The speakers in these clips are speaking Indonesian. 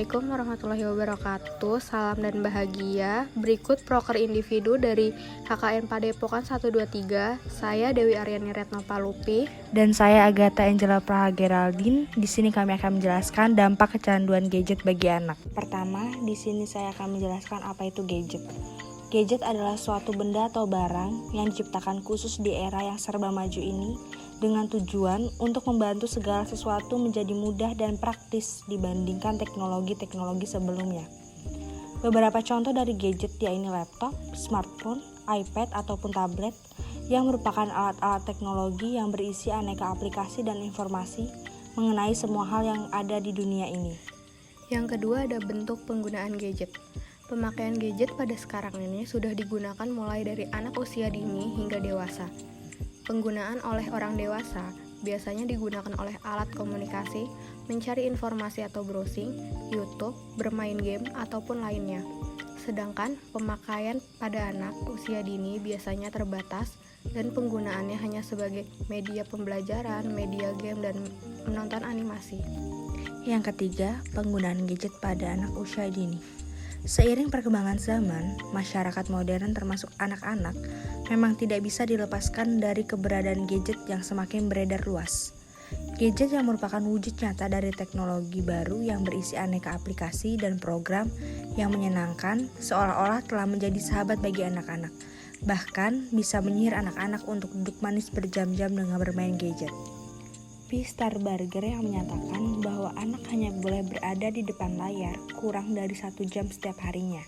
Assalamualaikum warahmatullahi wabarakatuh. Salam dan bahagia. Berikut proker individu dari KKN Padepokan 123. Saya Dewi Aryani Retno Palupi. Dan saya Agatha Angela Praha Geraldine. Di sini kami akan menjelaskan dampak kecanduan gadget bagi anak. Pertama, di sini saya akan menjelaskan apa itu gadget. Gadget adalah suatu benda atau barang yang diciptakan khusus di era yang serba maju ini dengan tujuan untuk membantu segala sesuatu menjadi mudah dan praktis dibandingkan teknologi-teknologi sebelumnya. Beberapa contoh dari gadget yaitu laptop, smartphone, iPad ataupun tablet yang merupakan alat-alat teknologi yang berisi aneka aplikasi dan informasi mengenai semua hal yang ada di dunia ini. Yang kedua ada bentuk penggunaan gadget. Pemakaian gadget pada sekarang ini sudah digunakan mulai dari anak usia dini hingga dewasa. Penggunaan oleh orang dewasa biasanya digunakan oleh alat komunikasi, mencari informasi atau browsing, YouTube, bermain game, ataupun lainnya. Sedangkan pemakaian pada anak usia dini biasanya terbatas dan penggunaannya hanya sebagai media pembelajaran, media game, dan menonton animasi. Yang ketiga, penggunaan gadget pada anak usia dini. Seiring perkembangan zaman, masyarakat modern termasuk anak-anak memang tidak bisa dilepaskan dari keberadaan gadget yang semakin beredar luas. Gadget yang merupakan wujud nyata dari teknologi baru yang berisi aneka aplikasi dan program yang menyenangkan seolah-olah telah menjadi sahabat bagi anak-anak. Bahkan bisa menyihir anak-anak untuk duduk manis berjam-jam dengan bermain gadget. Starburger yang menyatakan bahwa anak hanya boleh berada di depan layar kurang dari 1 jam setiap harinya.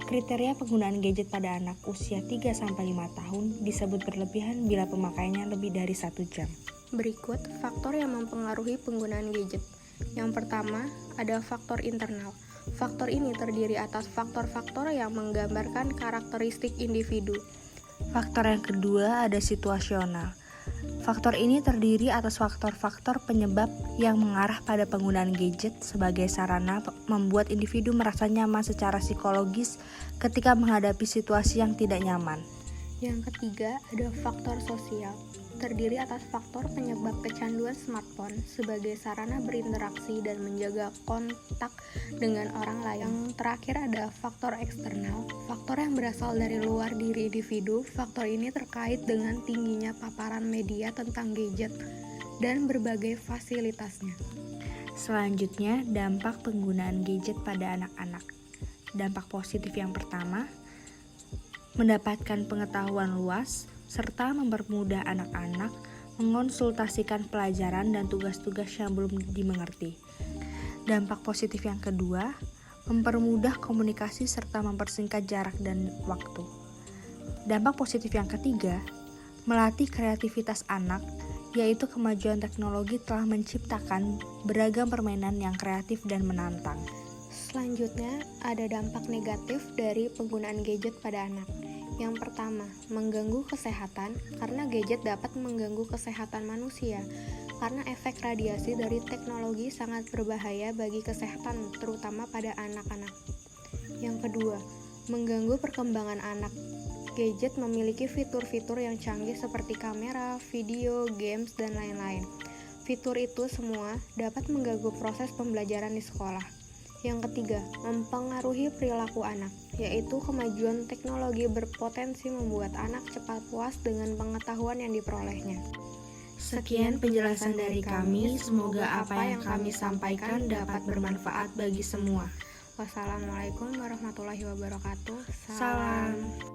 Kriteria penggunaan gadget pada anak usia 3-5 tahun disebut berlebihan bila pemakaiannya lebih dari 1 jam. Berikut faktor yang mempengaruhi penggunaan gadget. Yang pertama, ada faktor internal. Faktor ini terdiri atas faktor-faktor yang menggambarkan karakteristik individu. Faktor yang kedua ada situasional. Faktor ini terdiri atas faktor-faktor penyebab yang mengarah pada penggunaan gadget sebagai sarana membuat individu merasa nyaman secara psikologis ketika menghadapi situasi yang tidak nyaman. Yang ketiga, ada faktor sosial. Terdiri atas faktor penyebab kecanduan smartphone sebagai sarana berinteraksi dan menjaga kontak dengan orang lain. Yang terakhir ada faktor eksternal, faktor yang berasal dari luar diri individu. Faktor ini terkait dengan tingginya paparan media tentang gadget dan berbagai fasilitasnya. Selanjutnya, dampak penggunaan gadget pada anak-anak. Dampak positif yang pertama, mendapatkan pengetahuan luas, serta mempermudah anak-anak mengonsultasikan pelajaran dan tugas-tugas yang belum dimengerti. Dampak positif yang kedua, mempermudah komunikasi serta mempersingkat jarak dan waktu. Dampak positif yang ketiga, melatih kreativitas anak, yaitu kemajuan teknologi telah menciptakan beragam permainan yang kreatif dan menantang. Selanjutnya, ada dampak negatif dari penggunaan gadget pada anak. Yang pertama, mengganggu kesehatan karena gadget dapat mengganggu kesehatan manusia karena efek radiasi dari teknologi sangat berbahaya bagi kesehatan terutama pada anak-anak. Yang kedua, mengganggu perkembangan anak. Gadget memiliki fitur-fitur yang canggih seperti kamera, video, games, dan lain-lain. Fitur itu semua dapat mengganggu proses pembelajaran di sekolah. Yang ketiga, mempengaruhi perilaku anak, yaitu kemajuan teknologi berpotensi membuat anak cepat puas dengan pengetahuan yang diperolehnya. Sekian penjelasan dari kami, semoga apa yang kami sampaikan dapat bermanfaat bagi semua. Wassalamualaikum warahmatullahi wabarakatuh. Salam.